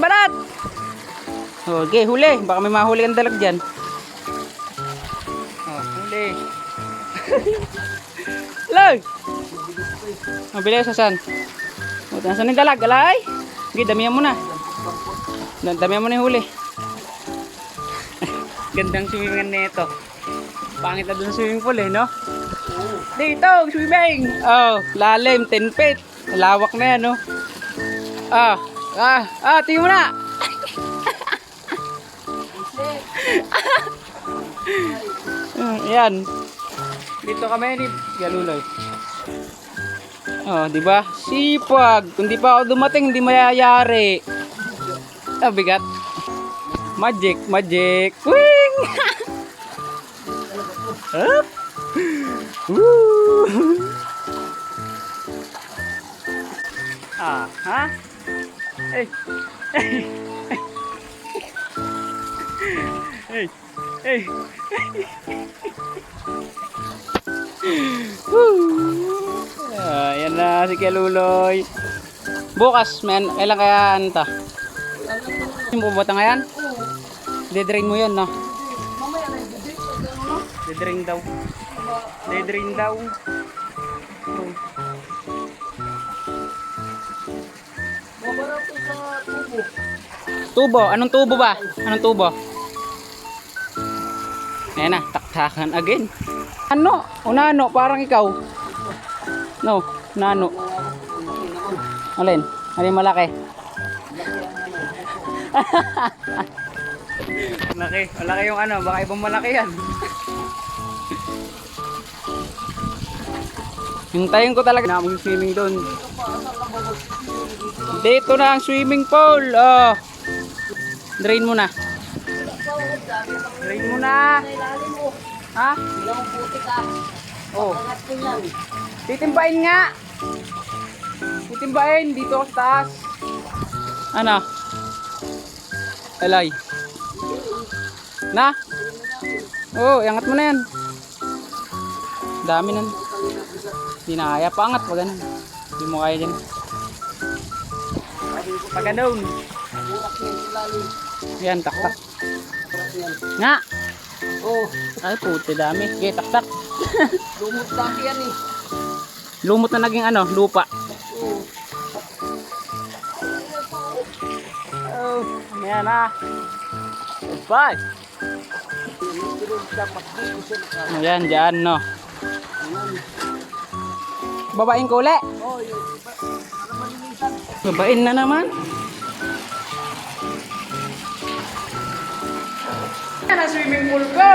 balat. Okay, huli. Baka may mahuli kang dalag dyan. Oh, huli. Lag! Mabili sa saan? O, nasan yung dalag? Alay? Okay, damihan mo na. Damihan mo na yung huli. Gandang swimming nito. Pangit na dun sa swimming pool eh, no? Dito, swimming! Oh, lalim, 10 feet. Lawak na yan, no? Tingin mo na! Yan. Dito kami ni Galuloy. Oh, di ba? Sipag. Kung di pa ako dumating, hindi mayayari. Bigat. Magic. Wing! Up! Woo! Ha? Hey! Yan na si Kaluloy. Bukas, men, kailan kaya anta? Yung bubata nga yan? Dedrain mo yan, no? Dedrain daw. Tubo? Anong tubo ba? Anong tubo? Ayan na, taktakan again. Unano, parang ikaw. No, nano. Alin malaki. Malaki yung ano, baka ibang malaki yan. Hintayin ko talaga na mag-swimming doon. Dito na ang swimming pool. Oh. Drain mo na. Ha? Oh. Titimbain nga. Dito sa taas. Ano? Alay. Na? Oh, iangat mo na yan. Dami nan. Hindi na kaya. Paangat pa ganun. Hindi mo kaya dyan. Pag ganun. Yan, taktak. Nga. Oh. Ay, puti dami. Okay, taktak. Lumot daki yan eh. Lumot na naging ano, lupa. Oh, ayan na. Goodbye. Ayan, dyan, no. Babain ko ulit. Babain na naman. Yan ang swimming pool ko.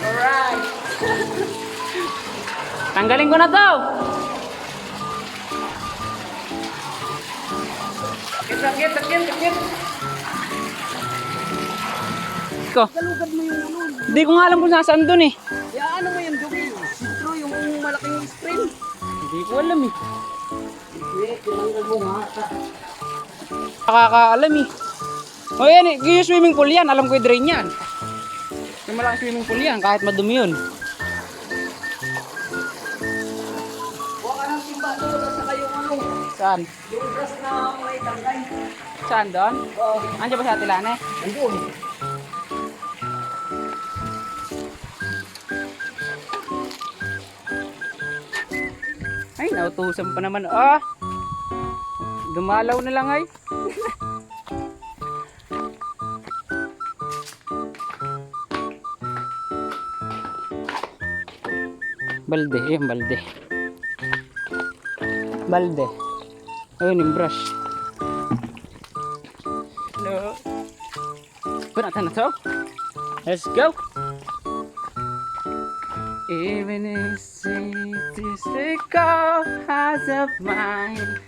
Alright. Tanggalin ko na to. Sakit. Ko. Galugad mo yung ano. Hindi ko nga alam kung nasaan doon eh. Ya ano mo yung dugi? Sitro yung malaking spring. Hindi ko alam eh. Tinanggal mo nga. Nakakaalam eh. O yan eh, yung swimming pool yan, alam ko yung drain yan. Yung malaking swimming pool yan, kahit madumi yun. Huwag ka ng timba doon at saka yung ano. Saan? Yung grass na may tangay. Saan doon? Oo. Andiyan ba sa Atilane? Andun. Ay, nautusan pa naman. Dumalaw na lang ay. Balde, yun balde. Ayun yung brush. Hello. Punatan na to. Let's go. Even if it's the cause of mine,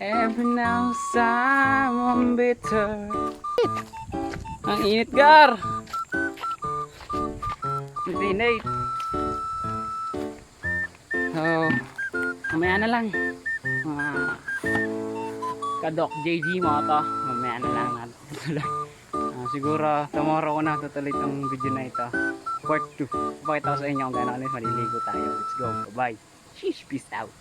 every now I'm bitter. Ang init, Gar. Nate. So, mamaya na lang. Kadok JG mo to. Mamaya na lang natin tutuloy. Siguro tomorrow ko na tutuloy itong video na ito. Part 2. Pakita ko sa inyo kung gano'n maliligo tayo. Let's go. Bye-bye. Sheesh. Peace out.